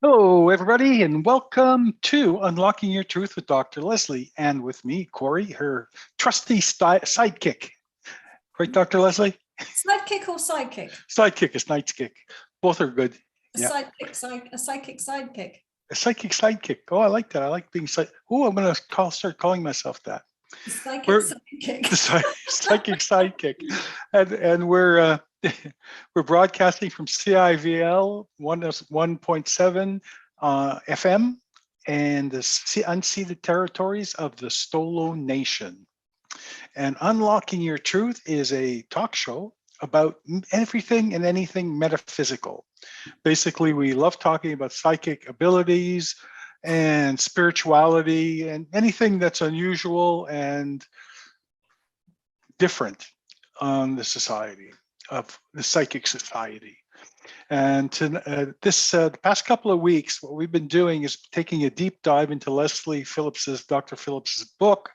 Hello, everybody, and welcome to Unlocking Your Truth with Dr. Lesley, and with me, Corey, her trusty sidekick. Right, Dr. Lesley? Sidekick or sidekick? Sidekick is sidekick. Both are good. A psychic sidekick. A psychic sidekick. Oh, I like that. I like being psychic. Oh, I'm going to start calling myself that. Psychic sidekick. Psychic sidekick. And we're broadcasting from CIVL 101.7 FM and the unceded territories of the Stolo Nation. And Unlocking Your Truth is a talk show about everything and anything metaphysical. Basically, we love talking about psychic abilities and spirituality and anything that's unusual and different on the society of the psychic society. And the past couple of weeks, what we've been doing is taking a deep dive into Dr. Phillips's book,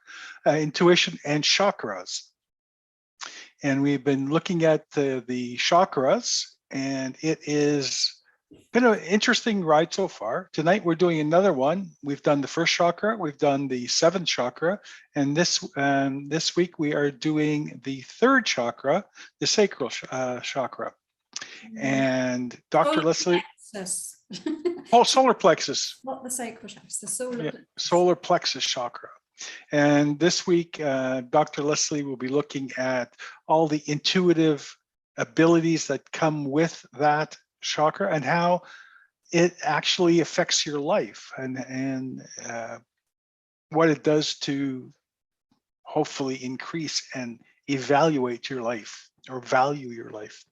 Intuition and Chakras. And we've been looking at the chakras, and it is been an interesting ride so far. Tonight we're doing another one. We've done the first chakra, we've done the seventh chakra, and this week we are doing the third chakra, the sacral chakra. And Dr. Lesley, solar plexus. Not the sacral chakra, the solar plexus. Solar plexus chakra. And this week, Dr. Lesley will be looking at all the intuitive abilities that come with that chakra and how it actually affects your life and what it does to hopefully increase and evaluate your life or value your life.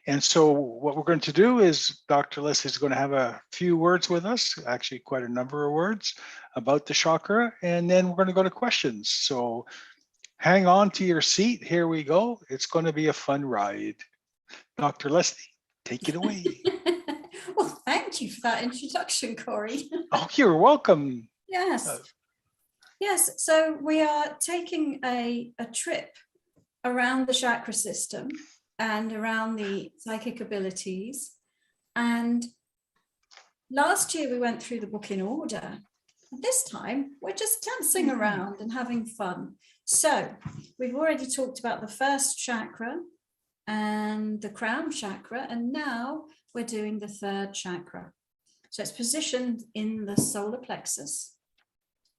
And so what we're going to do is Dr. Lesley is going to have a few words with us, actually quite a number of words about the chakra, and then we're going to go to questions. So hang on to your seat. Here we go. It's going to be a fun ride. Dr. Lesley, take it away. Well, thank you for that introduction, Corey. Oh, you're welcome. Yes. Yes. So we are taking a trip around the chakra system and around the psychic abilities. And last year we went through the book in order. And this time we're just dancing around and having fun. So we've already talked about the first chakra and the crown chakra, and now we're doing the third chakra. So it's positioned in the solar plexus,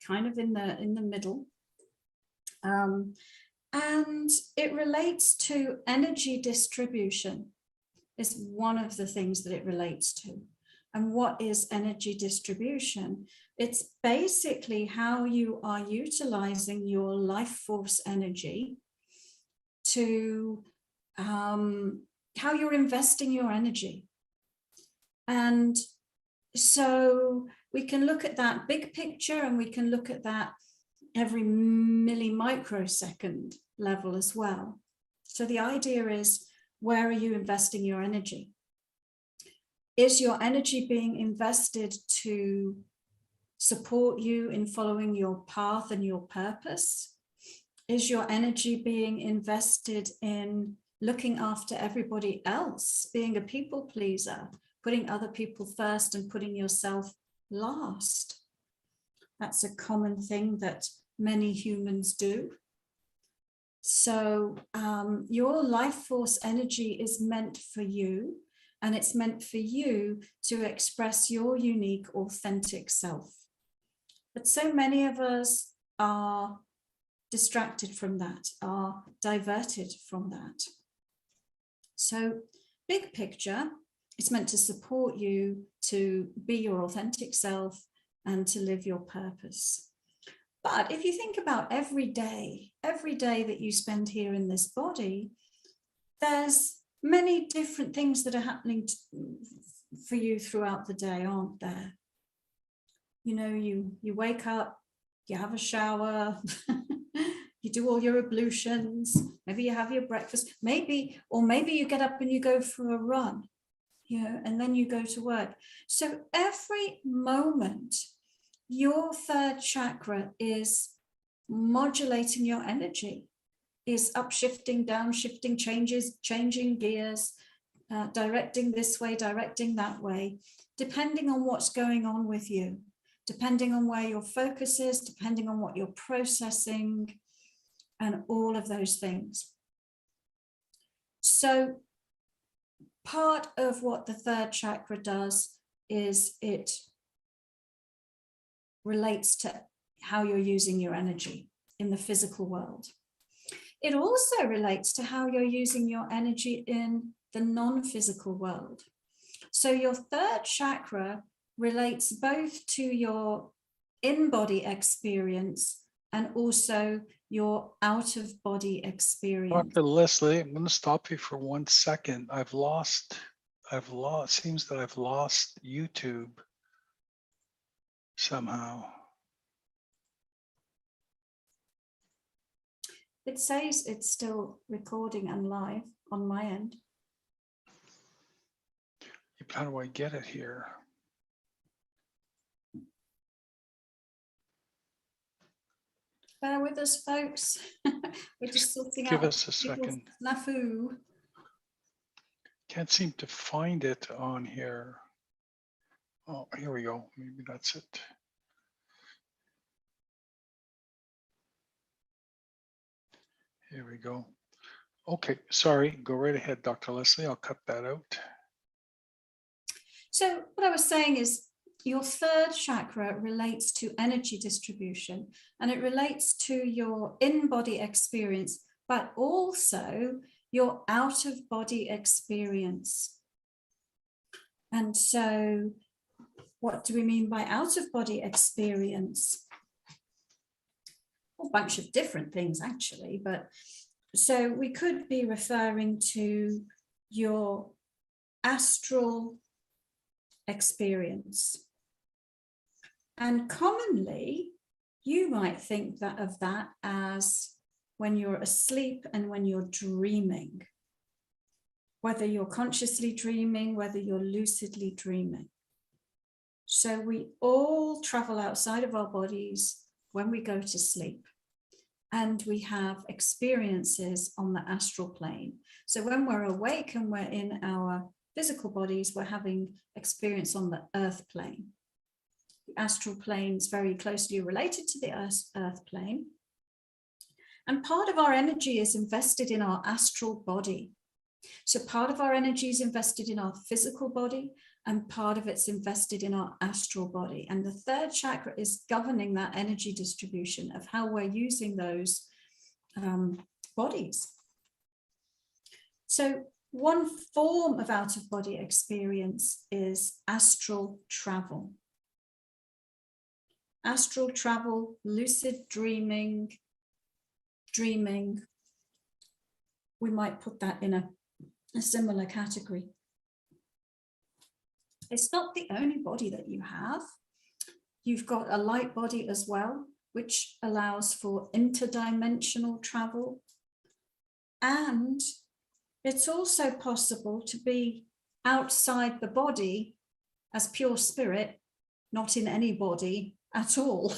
kind of in the middle. And it relates to energy distribution, is one of the things that it relates to. And what is energy distribution? It's basically how you are utilizing your life force energy to how you're investing your energy. And so we can look at that big picture, and we can look at that every millimicrosecond level as well. So the idea is, where are you investing your energy? Is your energy being invested to support you in following your path and your purpose? Is your energy being invested in looking after everybody else, being a people pleaser, putting other people first and putting yourself last? That's a common thing that many humans do. So your life force energy is meant for you, and it's meant for you to express your unique, authentic self. But so many of us are distracted from that, are diverted from that. So big picture, it's meant to support you to be your authentic self and to live your purpose. But if you think about every day that you spend here in this body, there's many different things that are happening for you throughout the day, aren't there? You know, you wake up, you have a shower, you do all your ablutions, maybe you have your breakfast, maybe you get up and you go for a run, you know, and then you go to work. So every moment, your third chakra is modulating your energy, is upshifting, downshifting, changing gears, directing this way, directing that way, depending on what's going on with you, depending on where your focus is, depending on what you're processing, and all of those things. So part of what the third chakra does is it relates to how you're using your energy in the physical world. It also relates to how you're using your energy in the non-physical world. So your third chakra relates both to your in-body experience and also your out-of-body experience. Dr. Lesley, I'm going to stop you for 1 second. Seems that I've lost YouTube somehow. It says it's still recording and live on my end. How do I get it here? Bear with us, folks. We're just sorting out. Give us a second. Snafu. Can't seem to find it on here. Oh, here we go. Maybe that's it. Here we go. Okay, sorry. Go right ahead, Dr. Lesley. I'll cut that out. So what I was saying is your third chakra relates to energy distribution, and it relates to your in-body experience, but also your out-of-body experience. And so what do we mean by out-of-body experience? A bunch of different things, actually, but so we could be referring to your astral experience. And commonly, you might think that of that as when you're asleep and when you're dreaming, whether you're consciously dreaming, whether you're lucidly dreaming. So we all travel outside of our bodies when we go to sleep, and we have experiences on the astral plane. So when we're awake and we're in our physical bodies, we're having experience on the earth plane. The astral plane is very closely related to the earth plane. And part of our energy is invested in our astral body. So part of our energy is invested in our physical body, and part of it's invested in our astral body. And the third chakra is governing that energy distribution of how we're using those bodies. So one form of out-of-body experience is astral travel. Astral travel, lucid dreaming, we might put that in a similar category. It's not the only body that you have. You've got a light body as well, which allows for interdimensional travel. And it's also possible to be outside the body as pure spirit, not in any body at all.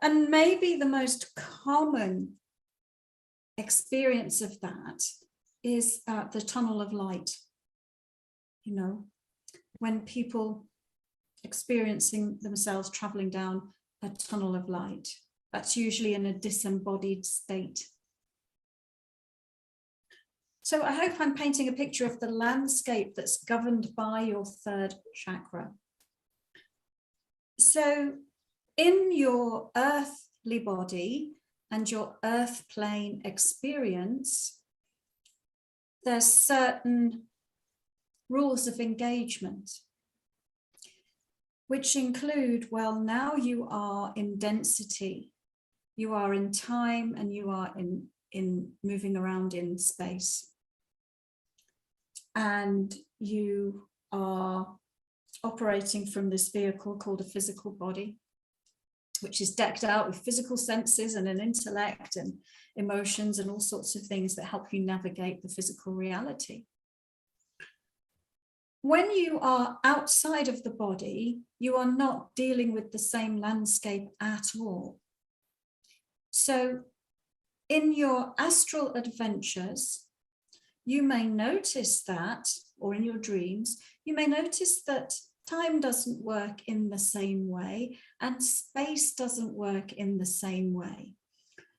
And maybe the most common experience of that is the tunnel of light. You know, when people experiencing themselves traveling down a tunnel of light, that's usually in a disembodied state. So I hope I'm painting a picture of the landscape that's governed by your third chakra. So in your earthly body and your earth plane experience, there's certain rules of engagement, which include, well, now you are in density, you are in time, and you are in moving around in space. And you are operating from this vehicle called a physical body, which is decked out with physical senses and an intellect and emotions and all sorts of things that help you navigate the physical reality. When you are outside of the body, you are not dealing with the same landscape at all. So in your astral adventures, you may notice that, or in your dreams, you may notice that time doesn't work in the same way and space doesn't work in the same way.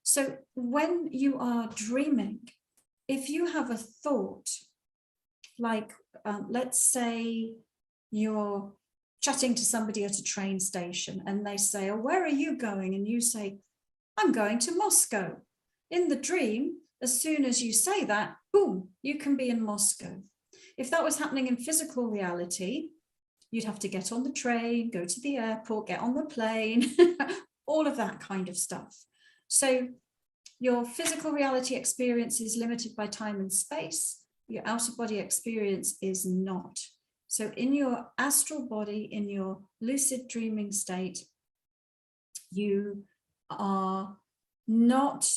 So when you are dreaming, if you have a thought, like let's say you're chatting to somebody at a train station and they say, oh, where are you going? And you say, I'm going to Moscow. In the dream, as soon as you say that, boom, you can be in Moscow. If that was happening in physical reality, you'd have to get on the train, go to the airport, get on the plane, all of that kind of stuff. So your physical reality experience is limited by time and space. Your outer body experience is not. So in your astral body, in your lucid dreaming state, you are not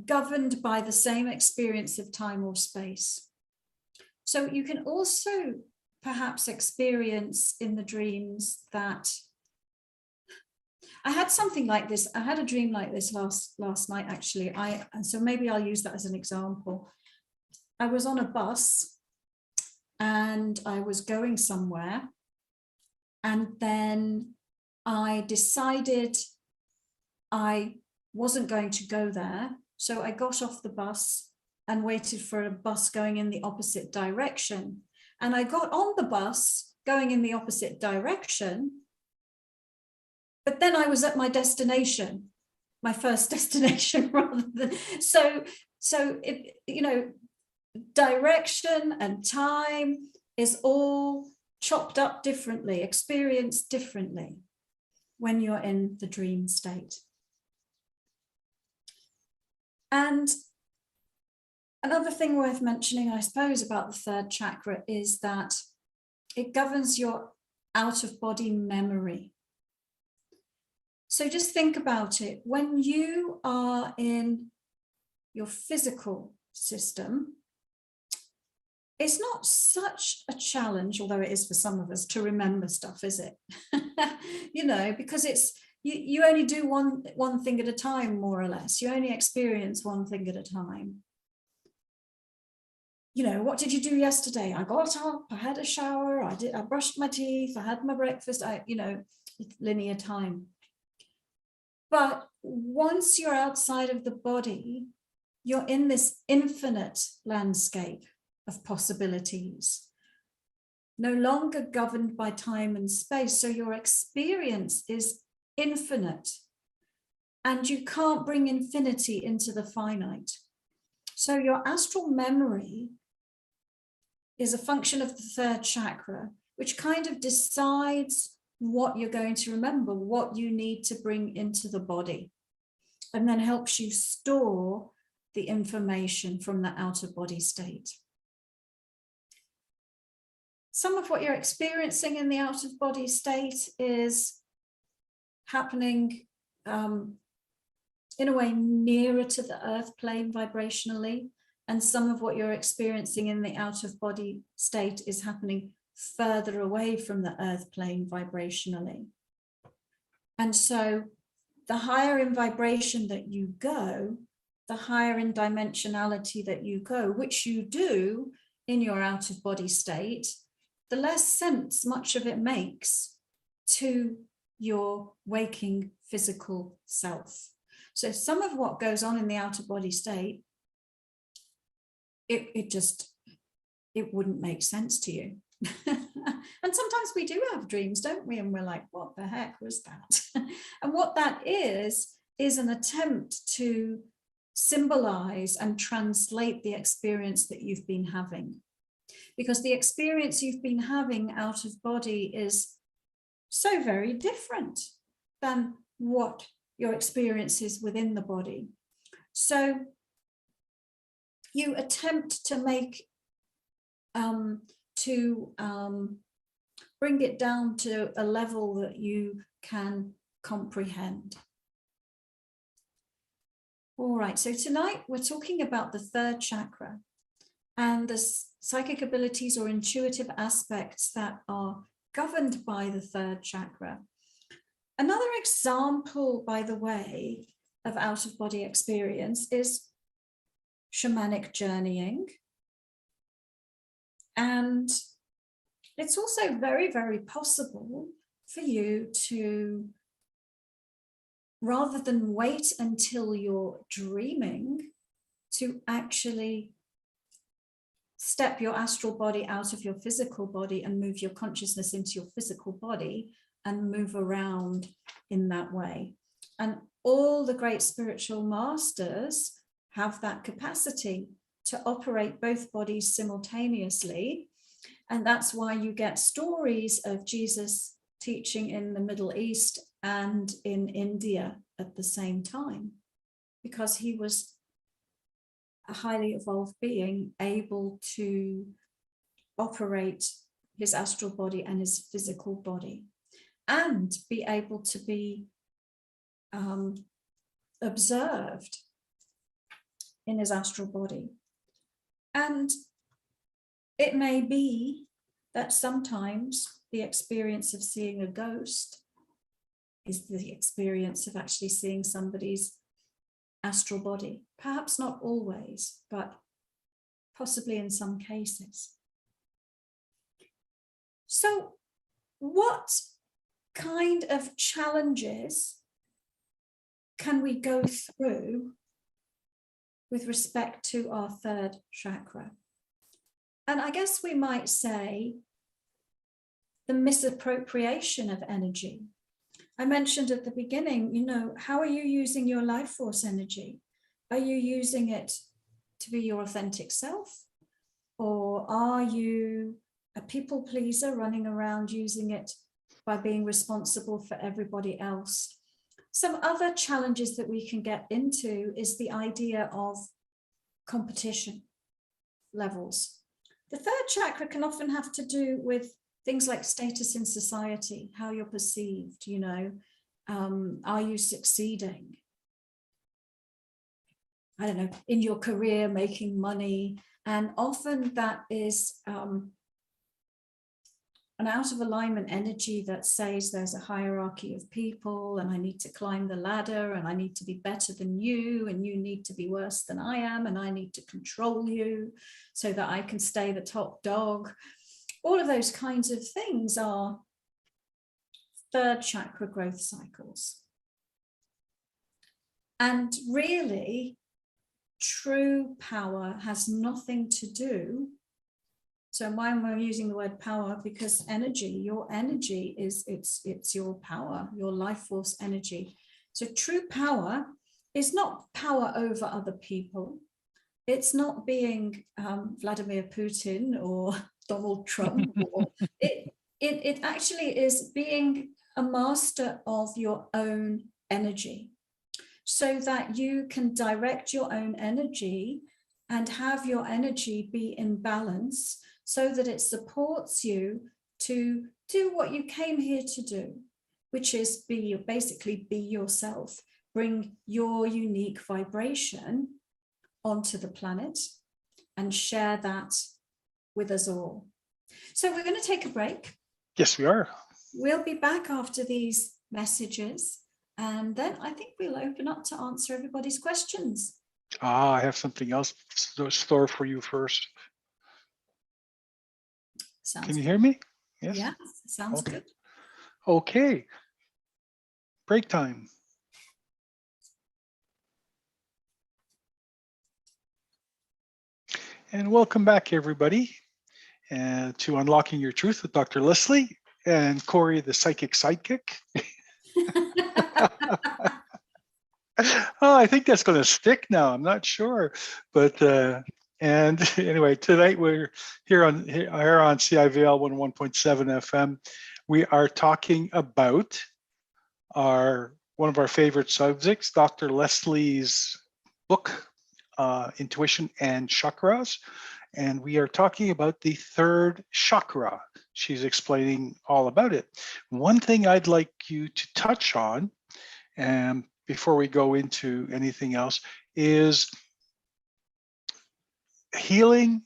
governed by the same experience of time or space. So you can also perhaps experience in the dreams that I had something like this. I had a dream like this last night, actually. And so maybe I'll use that as an example. I was on a bus and I was going somewhere. And then I decided I wasn't going to go there. So I got off the bus and waited for a bus going in the opposite direction. And I got on the bus going in the opposite direction. But then I was at my destination, my first destination, rather than so it, you know, direction and time is all chopped up differently, experienced differently when you're in the dream state. And another thing worth mentioning, I suppose, about the third chakra is that it governs your out-of-body memory. So just think about it. When you are in your physical system, it's not such a challenge, although it is for some of us, to remember stuff, is it? You know, because it's you only do one thing at a time, more or less. You only experience one thing at a time. You know, what did you do yesterday? I got up, I had a shower, I brushed my teeth, I had my breakfast, you know, linear time. But once you're outside of the body, you're in this infinite landscape of possibilities, no longer governed by time and space. So your experience is infinite, and you can't bring infinity into the finite. So your astral memory is a function of the third chakra, which kind of decides what you're going to remember, what you need to bring into the body, and then helps you store the information from the outer body state. Some of what you're experiencing in the out of body state is happening in a way nearer to the earth plane vibrationally, and some of what you're experiencing in the out of body state is happening further away from the earth plane vibrationally. And so the higher in vibration that you go, the higher in dimensionality that you go, which you do in your out of body state, the less sense much of it makes to your waking physical self. So some of what goes on in the outer body state, it wouldn't make sense to you. And sometimes we do have dreams, don't we? And we're like, what the heck was that? And what that is an attempt to symbolize and translate the experience that you've been having. Because the experience you've been having out of body is so very different than what your experience is within the body. So you attempt to make, bring it down to a level that you can comprehend. All right, so tonight we're talking about the third chakra and the psychic abilities or intuitive aspects that are governed by the third chakra. Another example, by the way, of out-of-body experience is shamanic journeying, And it's also very, very possible for you to, rather than wait until you're dreaming, to actually step your astral body out of your physical body and move your consciousness into your physical body and move around in that way. And all the great spiritual masters have that capacity to operate both bodies simultaneously. And that's why you get stories of Jesus teaching in the Middle East and in India at the same time, because he was a highly evolved being able to operate his astral body and his physical body and be able to be observed in his astral body. And it may be that sometimes the experience of seeing a ghost is the experience of actually seeing somebody's astral body. Perhaps not always, but possibly in some cases. So what kind of challenges can we go through with respect to our third chakra? And I guess we might say the misappropriation of energy. I mentioned at the beginning, you know, how are you using your life force energy? Are you using it to be your authentic self? Or are you a people pleaser running around using it by being responsible for everybody else? Some other challenges that we can get into is the idea of competition levels. The third chakra can often have to do with things like status in society, how you're perceived, you know, are you succeeding? I don't know, in your career, making money. And often that is an out of alignment energy that says there's a hierarchy of people and I need to climb the ladder and I need to be better than you and you need to be worse than I am and I need to control you so that I can stay the top dog. All of those kinds of things are third chakra growth cycles. And really, true power has nothing to do. So why am I using the word power? Because energy, your energy is, it's your power, your life force energy. So true power is not power over other people. It's not being Vladimir Putin or Donald Trump. Or it actually is being a master of your own energy so that you can direct your own energy and have your energy be in balance so that it supports you to do what you came here to do, which is basically be yourself, bring your unique vibration onto the planet and share that with us all. So we're going to take a break. Yes, we are. We'll be back after these messages, and then I think we'll open up to answer everybody's questions. I have something else to store for you first. Sounds Can you good. hear me? Yes. Yes, sounds Okay. good. Okay. Break time. And welcome back, everybody, to Unlocking Your Truth with Dr. Lesley and Corey, the psychic sidekick. Oh, I think that's going to stick now. I'm not sure, but and anyway, tonight we're here on CIVL 101.7 FM. We are talking about one of our favorite subjects, Dr. Lesley's book, Intuition and Chakras. And we are talking about the third chakra. She's explaining all about it. One thing I'd like you to touch on, and before we go into anything else, is healing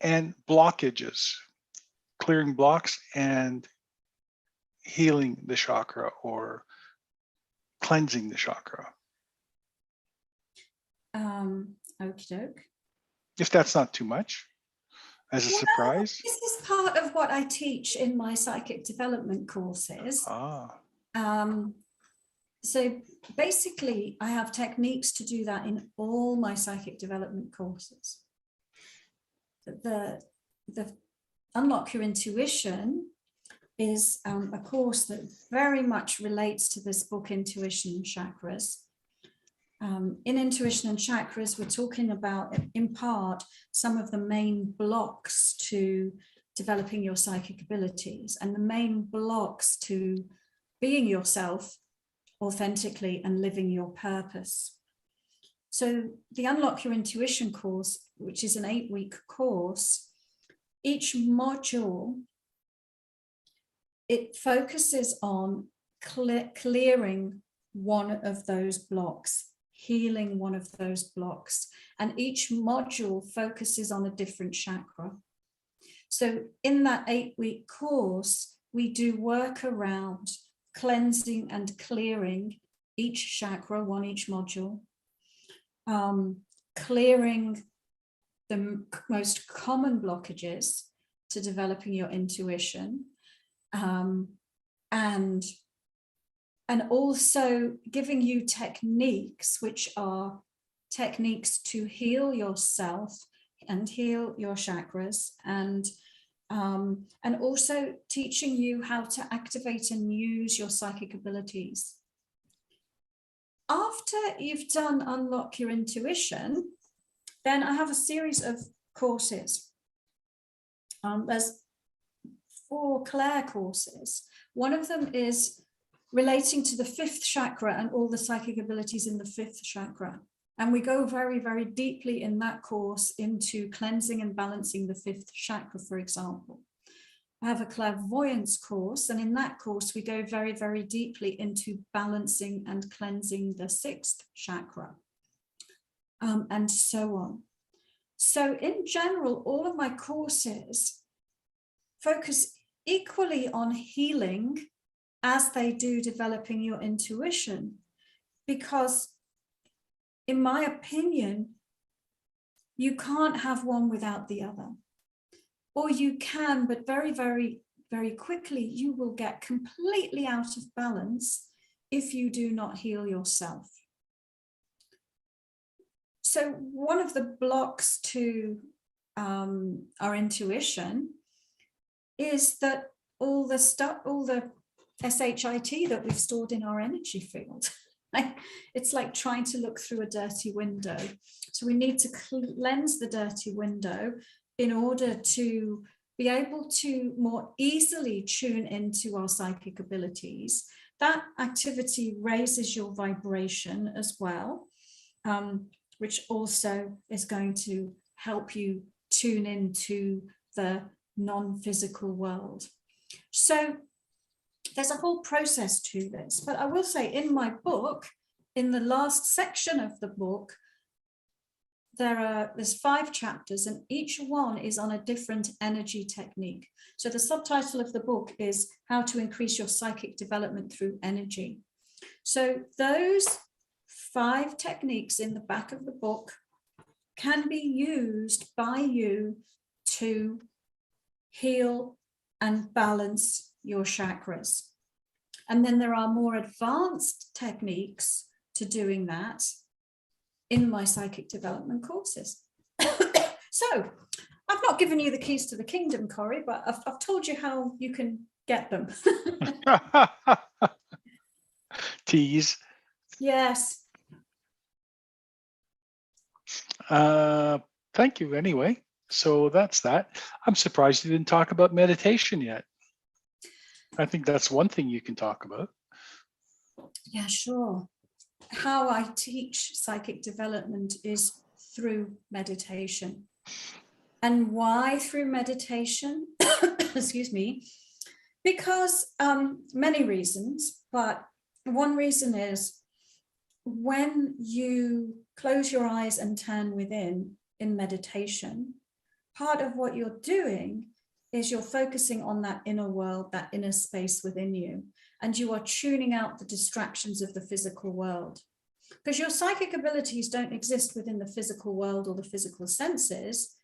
and blockages, clearing blocks and healing the chakra or cleansing the chakra. Okie doke. If that's not too much. as a Well, surprise? this is part of what I teach in my psychic development courses. Ah, So basically, I have techniques to do that in all my psychic development courses. The Unlock Your Intuition is a course that very much relates to this book, Intuition and Chakras. In Intuition and Chakras, we're talking about, in part, some of the main blocks to developing your psychic abilities and the main blocks to being yourself authentically and living your purpose. So the Unlock Your Intuition course, which is an 8-week course, each module, it focuses on clearing one of those blocks, healing one of those blocks, and each module focuses on a different chakra. So in that 8-week course, we do work around cleansing and clearing each chakra, one each module, clearing the most common blockages to developing your intuition, and also giving you techniques, which are techniques to heal yourself and heal your chakras, and also teaching you how to activate and use your psychic abilities. After you've done Unlock Your Intuition, then I have a series of courses. There's 4 Claire courses. One of them is relating to the 5th chakra and all the psychic abilities in the 5th chakra. And we go very, very deeply in that course into cleansing and balancing the 5th chakra, for example. I have a clairvoyance course, and in that course, we go very, very deeply into balancing and cleansing the 6th chakra, and so on. So in general, all of my courses focus equally on healing as they do developing your intuition, because in my opinion, you can't have one without the other. Or you can, but very, very, very quickly, you will get completely out of balance if you do not heal yourself. So one of the blocks to our intuition is that all the stuff, all the SHIT that we've stored in our energy field, it's like trying to look through a dirty window. So we need to cleanse the dirty window in order to be able to more easily tune into our psychic abilities. That activity raises your vibration as well, which also is going to help you tune into the non-physical world. So there's a whole process to this, but I will say in my book, in the last section of the book, there's 5 chapters, and each one is on a different energy technique. So the subtitle of the book is How to Increase Your Psychic Development Through Energy. So those 5 techniques in the back of the book can be used by you to heal and balance your chakras. And then there are more advanced techniques to doing that in my psychic development courses. So I've not given you the keys to the kingdom, Corey, but I've told you how you can get them. Tease. Yes. Thank you anyway. So that's that. I'm surprised you didn't talk about meditation yet. I think that's one thing you can talk about. Yeah, sure. How I teach psychic development is through meditation. And why through meditation? Excuse me. Because many reasons, but one reason is when you close your eyes and turn within in meditation, part of what you're doing is you're focusing on that inner world, that inner space within you, and you are tuning out the distractions of the physical world. Because your psychic abilities don't exist within the physical world or the physical senses,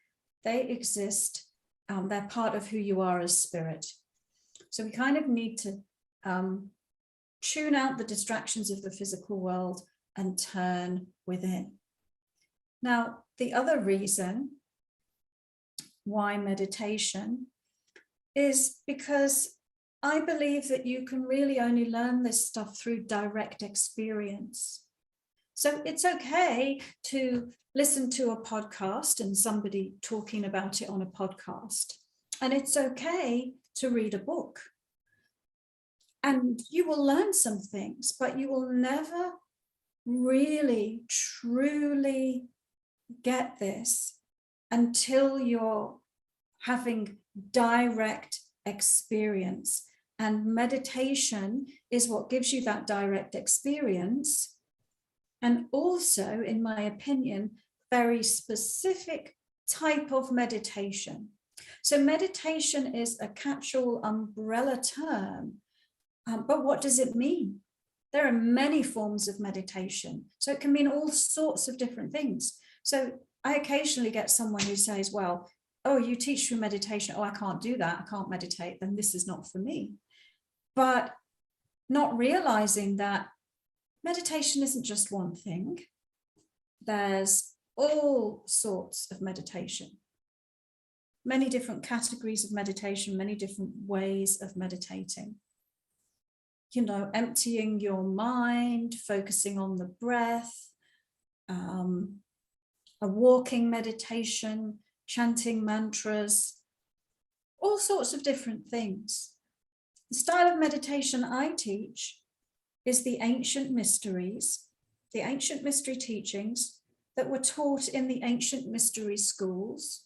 they exist They're part of who you are as spirit. So we kind of need to tune out the distractions of the physical world and turn within. Now, the other reason why meditation is because I believe that you can really only learn this stuff through direct experience. So it's okay to listen to a podcast and somebody talking about it on a podcast. And it's okay to read a book. And you will learn some things, but you will never really, truly get this until you're having direct experience. And meditation is what gives you that direct experience. And also, in my opinion, very specific type of meditation. So meditation is a catch-all umbrella term, but what does it mean? There are many forms of meditation. So it can mean all sorts of different things. So I occasionally get someone who says, well, oh, you teach through meditation. Oh, I can't do that. I can't meditate. Then this is not for me. But not realizing that meditation isn't just one thing. There's all sorts of meditation, many different categories of meditation, many different ways of meditating. You know, emptying your mind, focusing on the breath, a walking meditation, chanting mantras, all sorts of different things. The style of meditation I teach is the ancient mysteries, the ancient mystery teachings that were taught in the ancient mystery schools,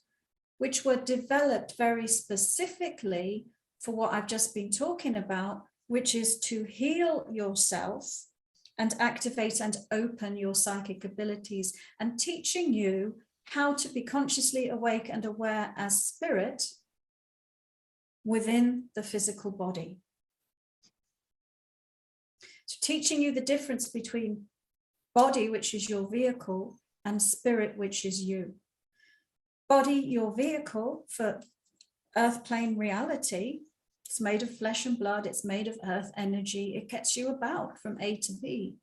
which were developed very specifically for what I've just been talking about, which is to heal yourself and activate and open your psychic abilities, and teaching you how to be consciously awake and aware as spirit within the physical body. So teaching you the difference between body, which is your vehicle, and spirit, which is you. Body, your vehicle for earth plane reality. It's made of flesh and blood. It's made of earth energy. It gets you about from A to B.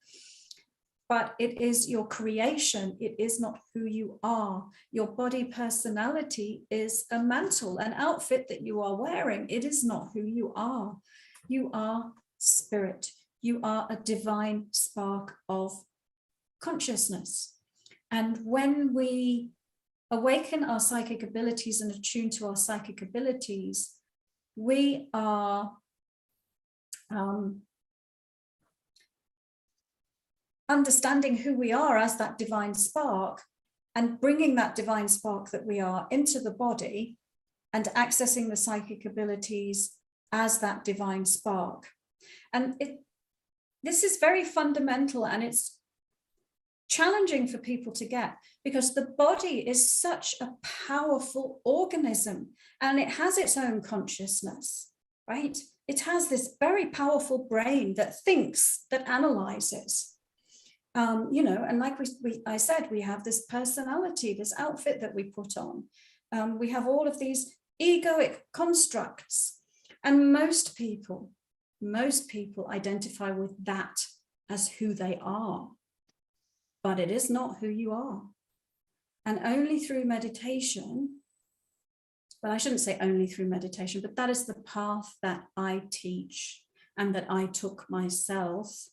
But it is your creation. It is not who you are. Your body personality is a mantle, an outfit that you are wearing. It is not who you are. You are spirit. You are a divine spark of consciousness. And when we awaken our psychic abilities and attune to our psychic abilities, we are understanding who we are as that divine spark and bringing that divine spark that we are into the body and accessing the psychic abilities as that divine spark. And this is very fundamental, and it's challenging for people to get, because the body is such a powerful organism and it has its own consciousness, right? It has this very powerful brain that thinks, that analyzes, you know, and like I said, we have this personality, this outfit that we put on. We have all of these egoic constructs, and most people identify with that as who they are. But it is not who you are. And only through meditation, well, I shouldn't say only through meditation, but that is the path that I teach and that I took myself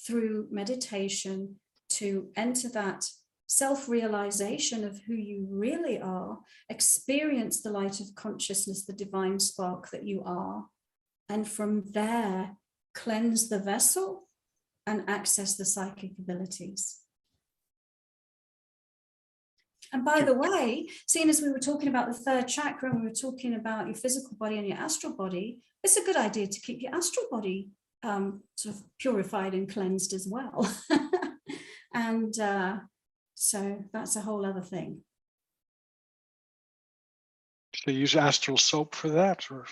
through meditation to enter that self-realization of who you really are, experience the light of consciousness, the divine spark that you are, and from there, cleanse the vessel and access the psychic abilities. And by the way, seeing as we were talking about the third chakra and we were talking about your physical body and your astral body, it's a good idea to keep your astral body sort of purified and cleansed as well. And so that's a whole other thing. Should they use astral soap for that? Or?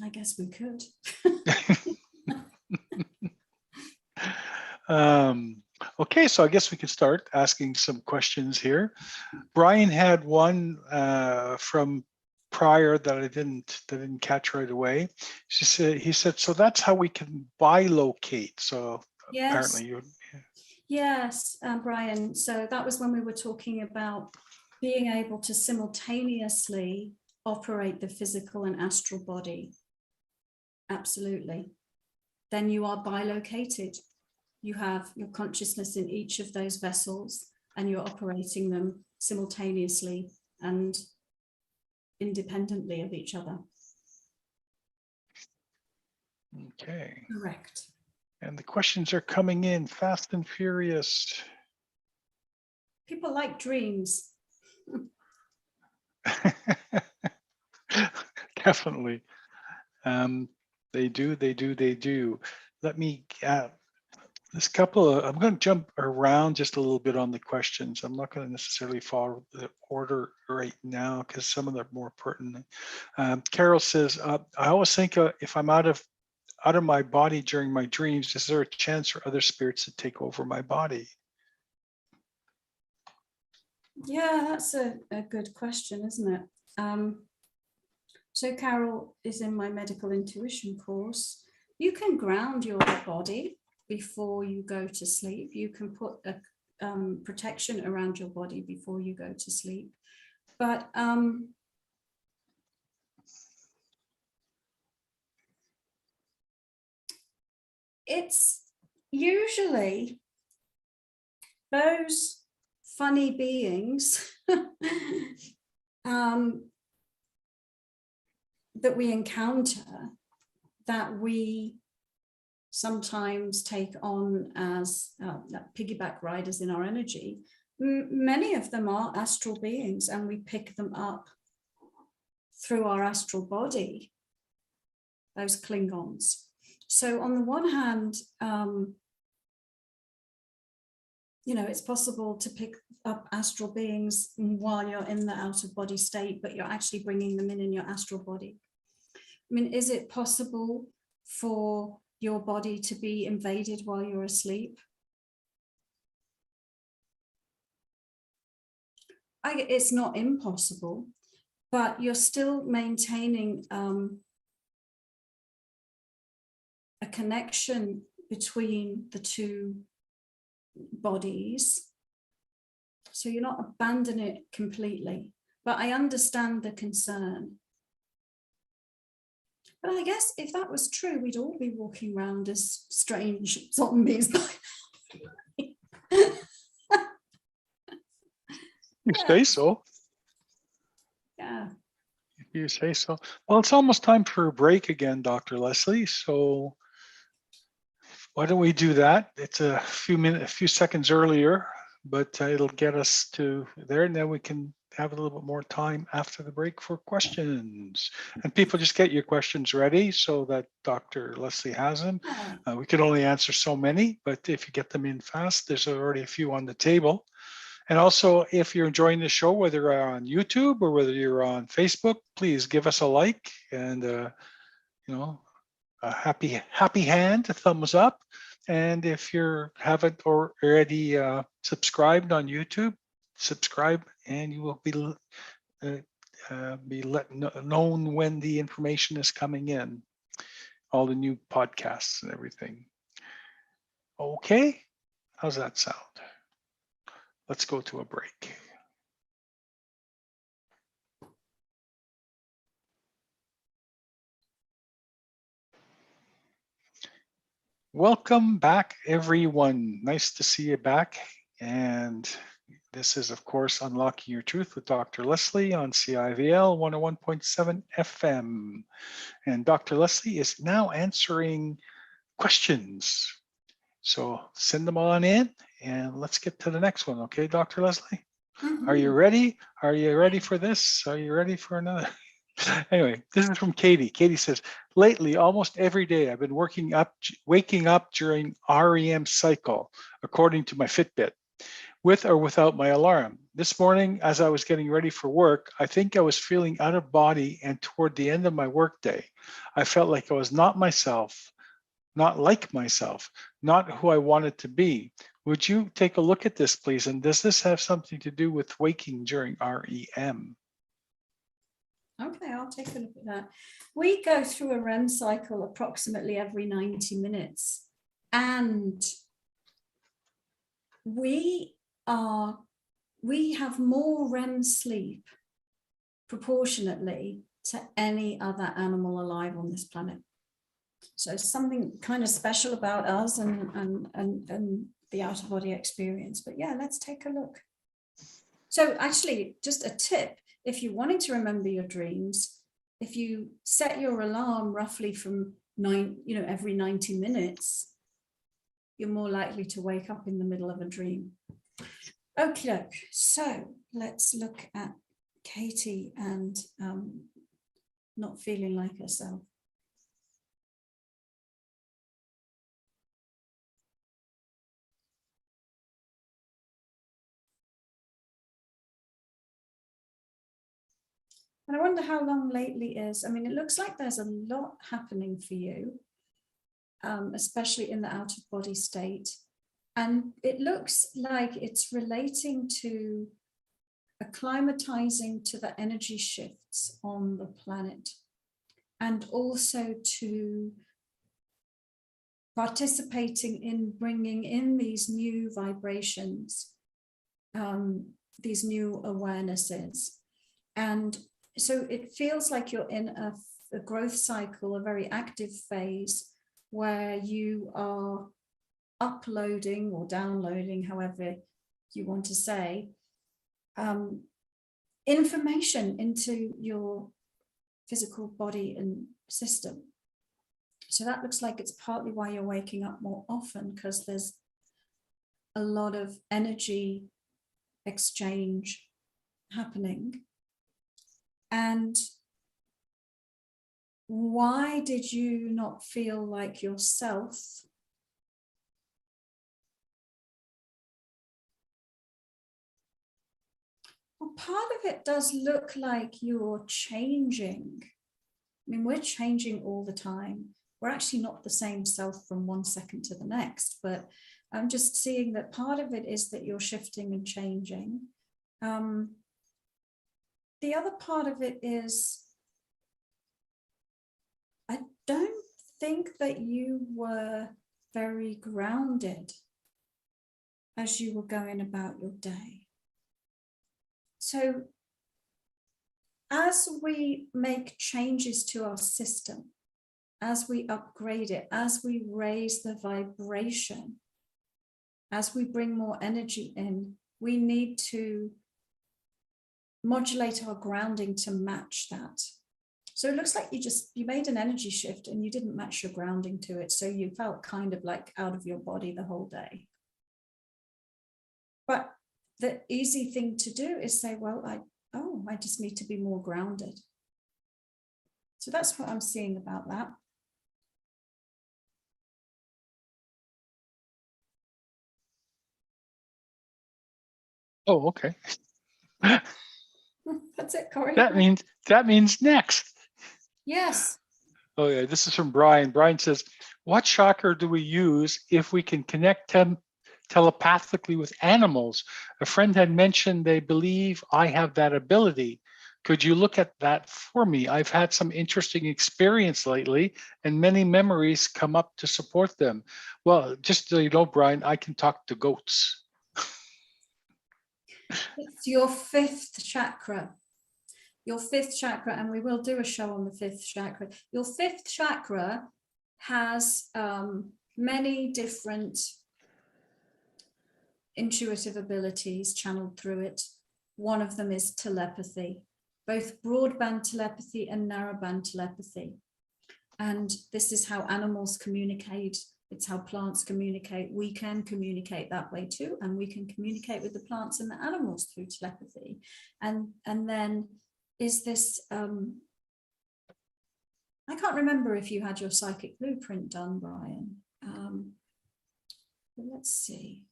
I guess we could. Okay, so I guess we can start asking some questions here. Brian had one from prior that I didn't catch right away. He said, so that's how we can bilocate. So Yes. apparently you. Yes, Brian. So that was when we were talking about being able to simultaneously operate the physical and astral body. Absolutely. Then you are bilocated. You have your consciousness in each of those vessels and you're operating them simultaneously and independently of each other. Okay. Correct. And the questions are coming in fast and furious. People like dreams. Definitely. They do. Let me, this couple of, I'm going to jump around just a little bit on the questions. I'm not going to necessarily follow the order right now because some of them are more pertinent. Carol says, I always think if I'm out of my body during my dreams, is there a chance for other spirits to take over my body? Yeah, that's a good question, isn't it? So Carol is in my medical intuition course. You can ground your body before you go to sleep. You can put a protection around your body before you go to sleep. But it's usually those funny beings that we encounter that we sometimes take on as piggyback riders in our energy. Many of them are astral beings and we pick them up through our astral body, those Klingons. So on the one hand, it's possible to pick up astral beings while you're in the out of body state, but you're actually bringing them in your astral body. I mean, is it possible for your body to be invaded while you're asleep? It's not impossible, but you're still maintaining a connection between the two bodies. So you're not abandoning it completely, but I understand the concern. But I guess if that was true, we'd all be walking around as strange zombies. You say so. Yeah. If you say so. Well, it's almost time for a break again, Dr. Lesley. So why don't we do that? It's a few seconds earlier, but it'll get us to there, and then we can have a little bit more time after the break for questions. And people, just get your questions ready so that Dr. Lesley has them. We can only answer so many, but if you get them in fast, there's already a few on the table. And also, if you're enjoying the show, whether you're on YouTube or whether you're on Facebook, please give us a like and a happy hand, a thumbs up. And if you haven't already subscribed on YouTube, subscribe, and you will be known when the information is coming in, all the new podcasts and everything. Okay, how's that sound? Let's go to a break. Welcome back, everyone. Nice to see you back. And this is, of course, Unlocking Your Truth with Dr. Lesley on CIVL 101.7 FM. And Dr. Lesley is now answering questions. So send them on in and let's get to the next one. Okay, Dr. Lesley? Mm-hmm. Are you ready? Are you ready for this? Are you ready for another? Anyway, this is from Katie. Katie says, lately, almost every day, I've been waking up during REM cycle, according to my Fitbit, with or without my alarm. This morning, as I was getting ready for work, I think I was feeling out of body, and toward the end of my workday, I felt like I was not myself, not like myself, not who I wanted to be. Would you take a look at this, please? And does this have something to do with waking during REM? Okay, I'll take a look at that. We go through a REM cycle approximately every 90 minutes. And we have more REM sleep proportionately to any other animal alive on this planet. So something kind of special about us and the out-of-body experience. But yeah, let's take a look. So actually, just a tip, if you're wanting to remember your dreams, if you set your alarm roughly from every 90 minutes, you're more likely to wake up in the middle of a dream. Okay, so let's look at Katie and not feeling like herself. And I wonder how long lately is. I mean, it looks like there's a lot happening for you, especially in the out-of-body state. And it looks like it's relating to acclimatizing to the energy shifts on the planet, and also to participating in bringing in these new vibrations, these new awarenesses. And so it feels like you're in a growth cycle, a very active phase, where you are uploading or downloading, however you want to say, information into your physical body and system. So that looks like it's partly why you're waking up more often, because there's a lot of energy exchange happening. And why did you not feel like yourself? Well, part of it does look like you're changing. I mean, we're changing all the time. We're actually not the same self from one second to the next, but I'm just seeing that part of it is that you're shifting and changing. The other part of it is, I don't think that you were very grounded as you were going about your day. So as we make changes to our system, as we upgrade it, as we raise the vibration, as we bring more energy in, we need to modulate our grounding to match that. So it looks like you made an energy shift and you didn't match your grounding to it. So you felt kind of like out of your body the whole day. But the easy thing to do is say, well, I just need to be more grounded. So that's what I'm seeing about that. Oh, okay. That's it, Corey. That means next. Yes. Oh yeah, this is from Brian. Brian says, what chakra do we use if we can connect telepathically with animals? A friend had mentioned they believe I have that ability. Could you look at that for me? I've had some interesting experience lately and many memories come up to support them. Well, just so you know, Brian, I can talk to goats. It's your fifth chakra. Your fifth chakra, and we will do a show on the fifth chakra. Your fifth chakra has many different intuitive abilities channeled through it. One of them is telepathy, both broadband telepathy and narrowband telepathy. And this is how animals communicate. It's how plants communicate. We can communicate that way too, and we can communicate with the plants and the animals through telepathy. And then is this, I can't remember if you had your psychic blueprint done, Brian. But let's see.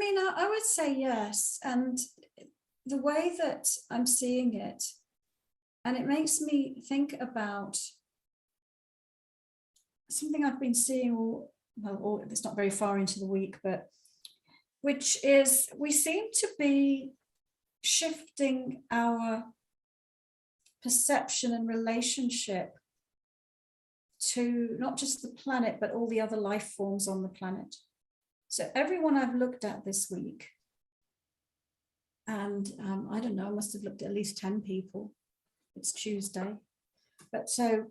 mean, I would say yes. And the way that I'm seeing it, and it makes me think about something I've been seeing well, it's not very far into the week, but which is we seem to be shifting our perception and relationship to not just the planet, but all the other life forms on the planet. So everyone I've looked at this week, and I don't know, I must have looked at least 10 people. It's Tuesday. But so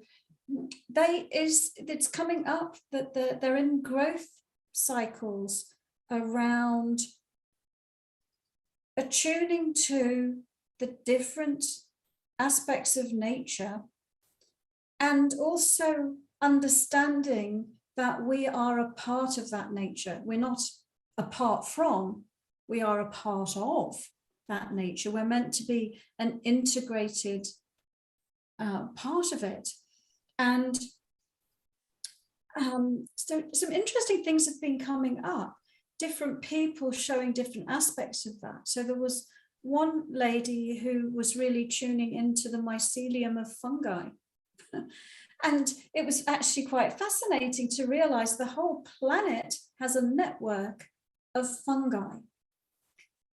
it's coming up that they're in growth cycles around attuning to the different aspects of nature, and also understanding that we are a part of that nature. We're not apart from, we are a part of that nature. We're meant to be an integrated part of it. And so some interesting things have been coming up, different people showing different aspects of that. So there was one lady who was really tuning into the mycelium of fungi. And it was actually quite fascinating to realize the whole planet has a network of fungi.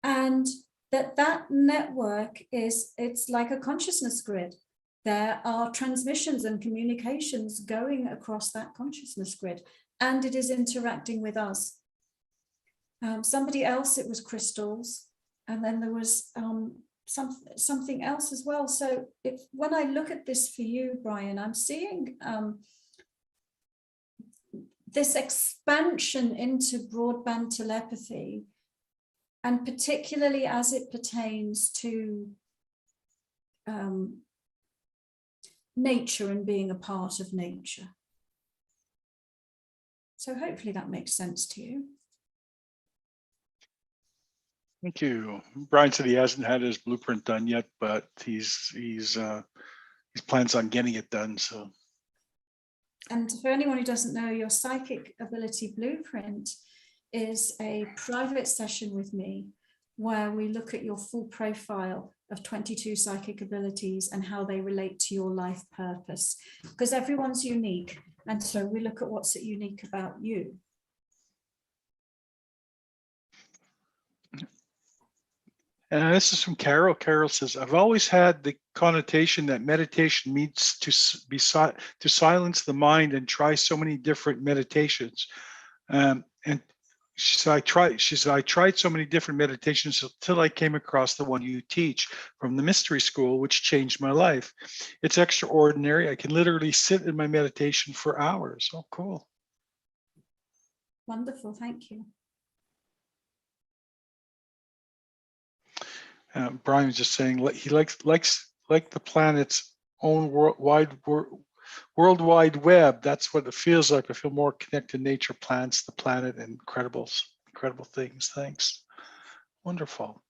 And that network it's like a consciousness grid. There are transmissions and communications going across that consciousness grid, and it is interacting with us. Somebody else, it was crystals, and then there was something else as well. So when I look at this for you, Brian, I'm seeing this expansion into broadband telepathy, and particularly as it pertains to nature and being a part of nature. So hopefully that makes sense to you. Thank you. Brian said he hasn't had his blueprint done yet, but he plans on getting it done. So. And for anyone who doesn't know, your psychic ability blueprint is a private session with me where we look at your full profile of 22 psychic abilities and how they relate to your life purpose, because everyone's unique. And so we look at what's unique about you. And this is from Carol. Carol says, I've always had the connotation that meditation means to silence the mind and try so many different meditations. And so I tried so many different meditations until I came across the one you teach from the mystery school, which changed my life. It's extraordinary. I can literally sit in my meditation for hours. Oh, cool. Wonderful. Thank you. Brian was just saying he likes the planet's own World Wide Web. That's what it feels like. I feel more connected to nature, plants, the planet, and incredible things. Thanks. Wonderful.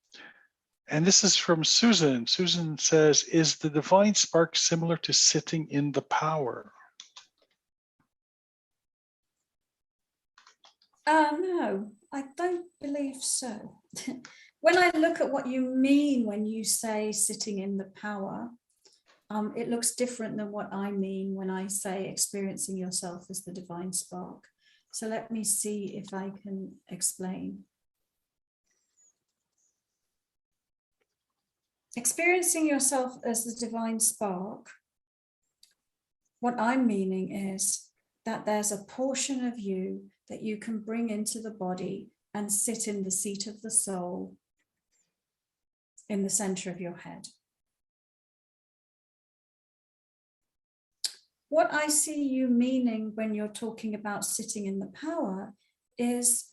And this is from Susan. Susan says, is the divine spark similar to sitting in the power? No, I don't believe so. When I look at what you mean when you say sitting in the power, it looks different than what I mean when I say experiencing yourself as the divine spark. So let me see if I can explain. Experiencing yourself as the divine spark, what I'm meaning is that there's a portion of you that you can bring into the body and sit in the seat of the soul in the center of your head. What I see you meaning when you're talking about sitting in the power is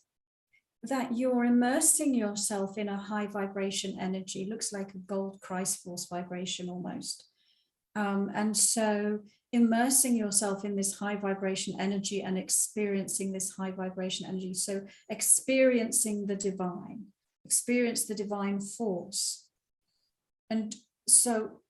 that you're immersing yourself in a high vibration energy. It looks like a gold Christ force vibration almost. And so immersing yourself in this high vibration energy and experiencing this high vibration energy. So experiencing the divine, experience the divine force. And so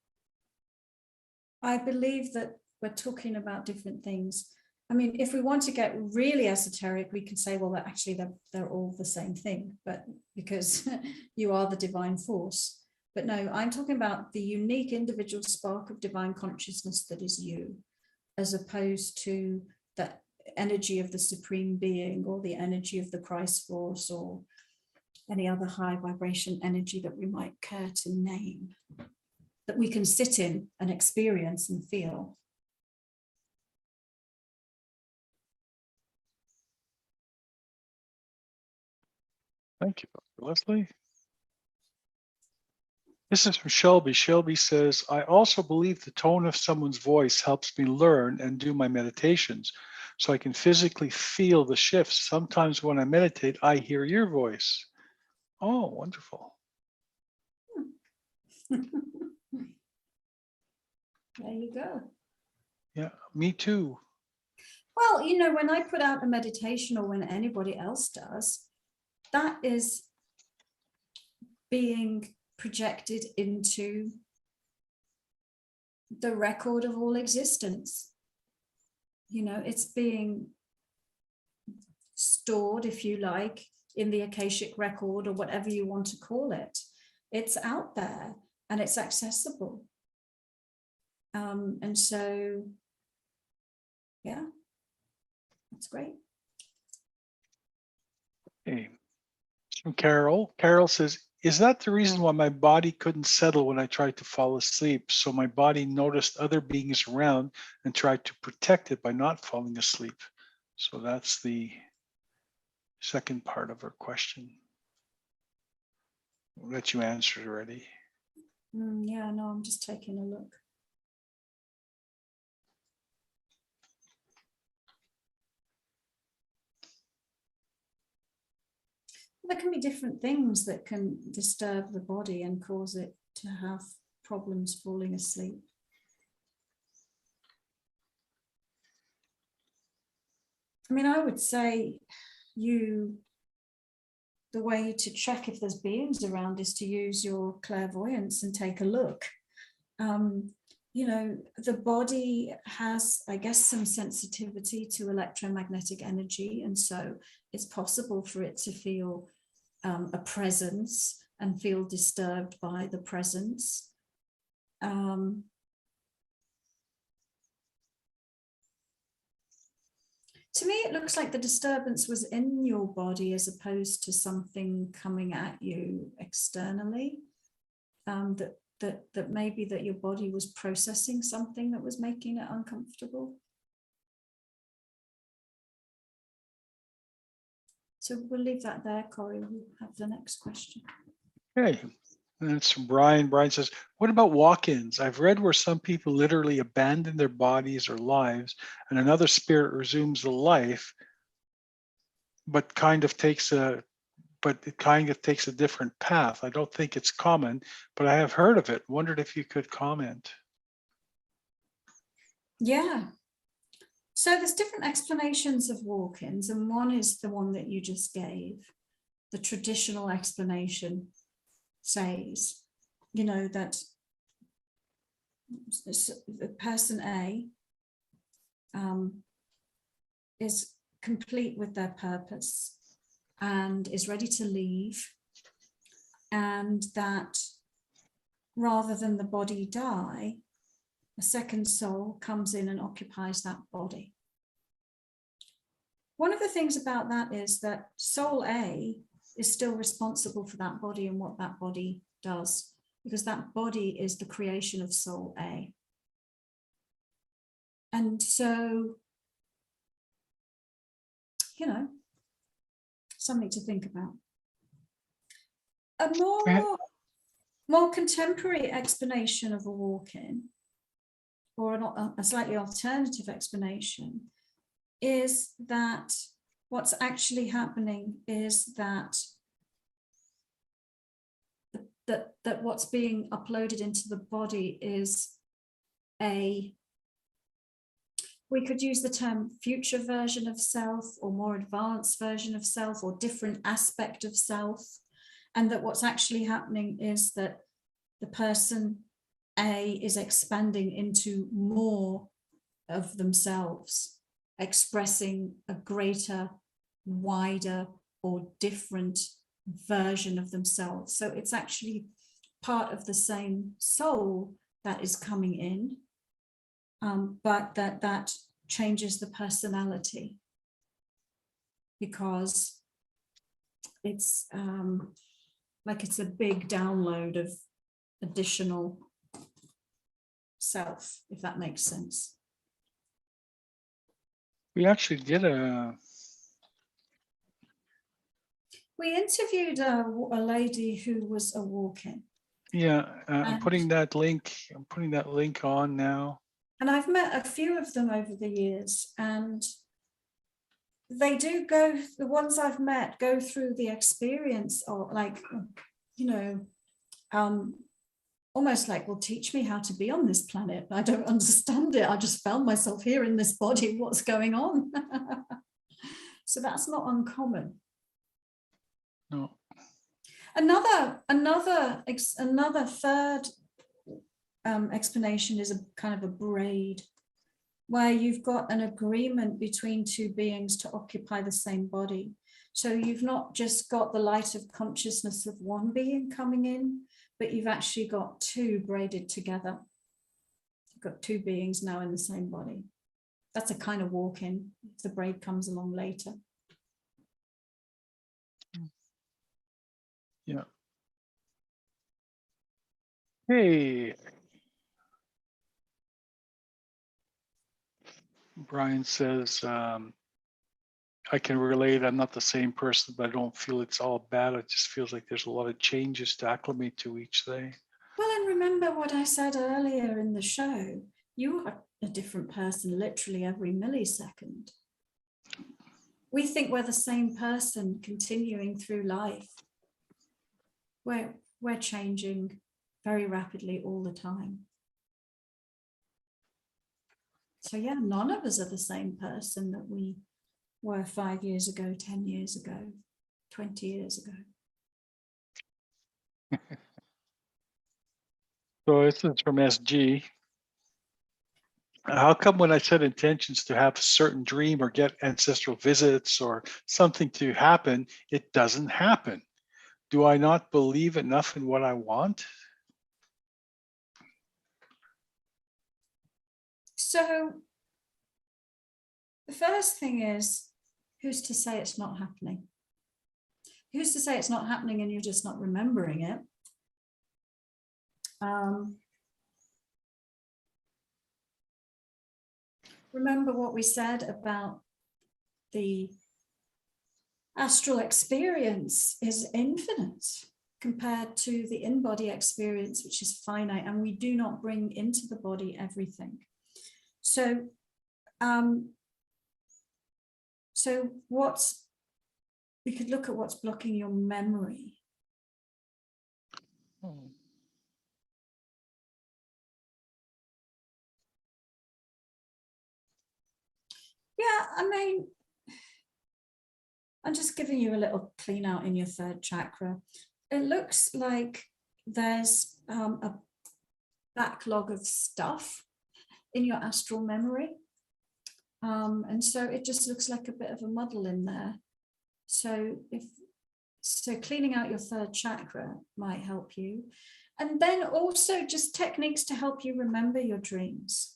I believe that we're talking about different things. I mean, if we want to get really esoteric, we can say, well, actually they're all the same thing, but because you are the divine force. But no, I'm talking about the unique individual spark of divine consciousness that is you, as opposed to the energy of the supreme being or the energy of the Christ force or any other high vibration energy that we might care to name, that we can sit in and experience and feel. Thank you, Dr. Lesley. This is from Shelby. Shelby says, I also believe the tone of someone's voice helps me learn and do my meditations, so I can physically feel the shifts. Sometimes when I meditate, I hear your voice. Oh, wonderful. There you go. Yeah, me too. Well, you know, when I put out a meditation or when anybody else does, that is being projected into the record of all existence. You know, it's being stored, if you like, in the Akashic record or whatever you want to call it. It's out there and it's accessible. And so, yeah, that's great. Okay. From Carol. Carol says, is that the reason why my body couldn't settle when I tried to fall asleep? So my body noticed other beings around and tried to protect it by not falling asleep. So that's the second part of her question that you answered already. Yeah, no, I'm just taking a look. There can be different things that can disturb the body and cause it to have problems falling asleep. I mean, I would say the way to check if there's beings around is to use your clairvoyance and take a look. You know, the body has, I guess, some sensitivity to electromagnetic energy. And so it's possible for it to feel a presence and feel disturbed by the presence. To me, it looks like the disturbance was in your body as opposed to something coming at you externally. That maybe that your body was processing something that was making it uncomfortable. So we'll leave that there, Corey. We'll have the next question. Okay, and it's from Brian. Brian says, what about walk-ins? I've read where some people literally abandon their bodies or lives and another spirit resumes the life, but it kind of takes a different path. I don't think it's common, but I have heard of it. Wondered if you could comment. Yeah. So there's different explanations of walk-ins, and one is the one that you just gave. The traditional explanation says, you know, that the person A is complete with their purpose and is ready to leave, and that rather than the body die, a second soul comes in and occupies that body. One of the things about that is that soul A is still responsible for that body and what that body does, because that body is the creation of soul A. And so, you know, something to think about. A more contemporary explanation of a walk-in, or a slightly alternative explanation, is that what's actually happening is that what's being uploaded into the body is we could use the term future version of self, or more advanced version of self, or different aspect of self. And that what's actually happening is that the person A is expanding into more of themselves. expressing a greater, wider, or different version of themselves. So it's actually part of the same soul that is coming in, but that changes the personality, because it's like it's a big download of additional self, if that makes sense. We actually did We interviewed a lady who was a walk-in. Yeah, I'm putting that link on now. And I've met a few of them over the years, and they do go, the ones I've met go through the experience of, like, you know, almost like, well, teach me how to be on this planet. I don't understand it. I just found myself here in this body. What's going on? So that's not uncommon. No. Another third explanation is a kind of a braid, where you've got an agreement between two beings to occupy the same body. So you've not just got the light of consciousness of one being coming in, but you've actually got two braided together. You've got two beings now in the same body. That's a kind of walk-in if the braid comes along later. Yeah. Hey. Brian says, I can relate. I'm not the same person, but I don't feel it's all bad. It just feels like there's a lot of changes to acclimate to each day. Well, and remember what I said earlier in the show, you are a different person literally every millisecond. We think we're the same person continuing through life. We're changing very rapidly all the time. So yeah, none of us are the same person that we were 5 years ago, 10 years ago, 20 years ago. So this is from SG. How come when I set intentions to have a certain dream or get ancestral visits or something to happen, it doesn't happen? Do I not believe enough in what I want? So the first thing is, who's to say it's not happening? Who's to say it's not happening and you're just not remembering it? Remember what we said about the astral experience is infinite compared to the in-body experience, which is finite, and we do not bring into the body everything. So, we could look at what's blocking your memory. Yeah, I mean, I'm just giving you a little clean out in your third chakra. It looks like there's a backlog of stuff in your astral memory. And so it just looks like a bit of a muddle in there. So cleaning out your third chakra might help you. And then also just techniques to help you remember your dreams.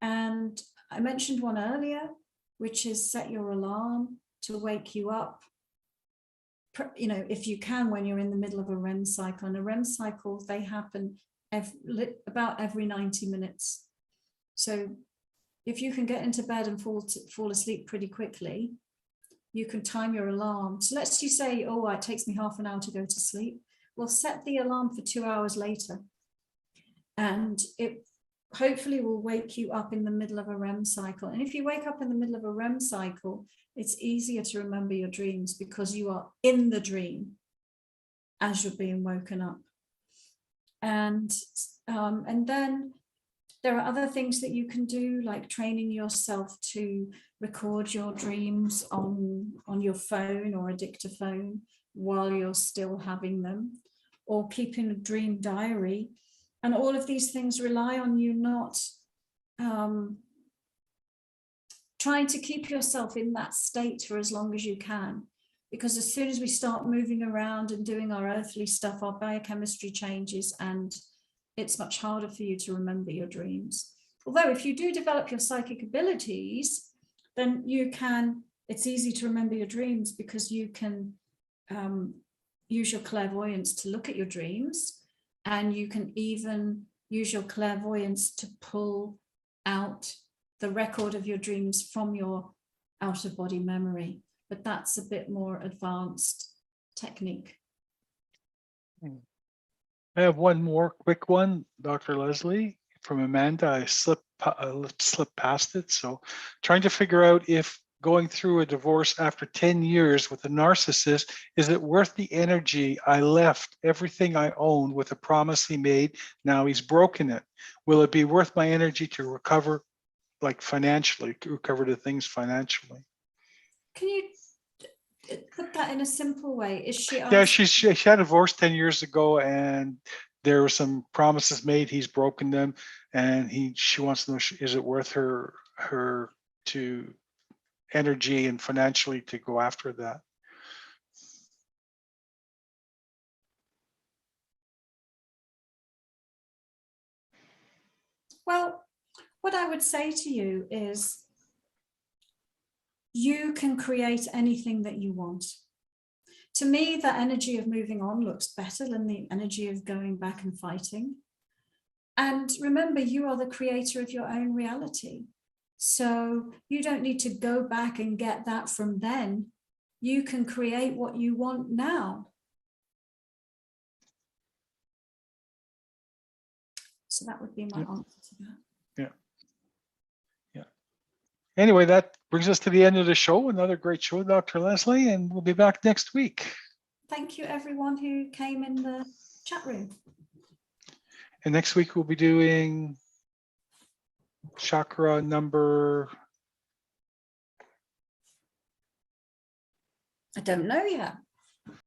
And I mentioned one earlier, which is set your alarm to wake you up, you know, if you can, when you're in the middle of a REM cycle. And a REM cycle, they happen about every 90 minutes. So if you can get into bed and fall asleep pretty quickly, you can time your alarm. So let's you say, oh, it takes me half an hour to go to sleep. Well, set the alarm for 2 hours later. And it hopefully will wake you up in the middle of a REM cycle. And if you wake up in the middle of a REM cycle, it's easier to remember your dreams because you are in the dream as you're being woken up. And then there are other things that you can do, like training yourself to record your dreams on your phone or a dictaphone while you're still having them, or keeping a dream diary. And all of these things rely on you not trying to keep yourself in that state for as long as you can. Because as soon as we start moving around and doing our earthly stuff, our biochemistry changes and it's much harder for you to remember your dreams. Although if you do develop your psychic abilities, then you can, it's easy to remember your dreams because you can use your clairvoyance to look at your dreams, and you can even use your clairvoyance to pull out the record of your dreams from your out-of-body memory. But that's a bit more advanced technique. I have one more quick one, Dr. Lesley, from Amanda. I slipped past it. So trying to figure out if going through a divorce after 10 years with a narcissist, is it worth the energy I left everything I owned with a promise he made? Now he's broken it. Will it be worth my energy to recover, like financially, to recover the things financially? Can you put that in a simple way? Is she Yeah, she had a divorce 10 years ago, and there were some promises made. He's broken them, and she wants to know, is it worth her to energy and financially to go after that? Well, what I would say to you is you can create anything that you want. To me, the energy of moving on looks better than the energy of going back and fighting. And remember, you are the creator of your own reality. So you don't need to go back and get that from then. You can create what you want now. So that would be my answer to that. Anyway, that brings us to the end of the show. Another great show, Dr. Lesley, and we'll be back next week. Thank you, everyone who came in the chat room. And next week we'll be doing chakra number. I don't know yet.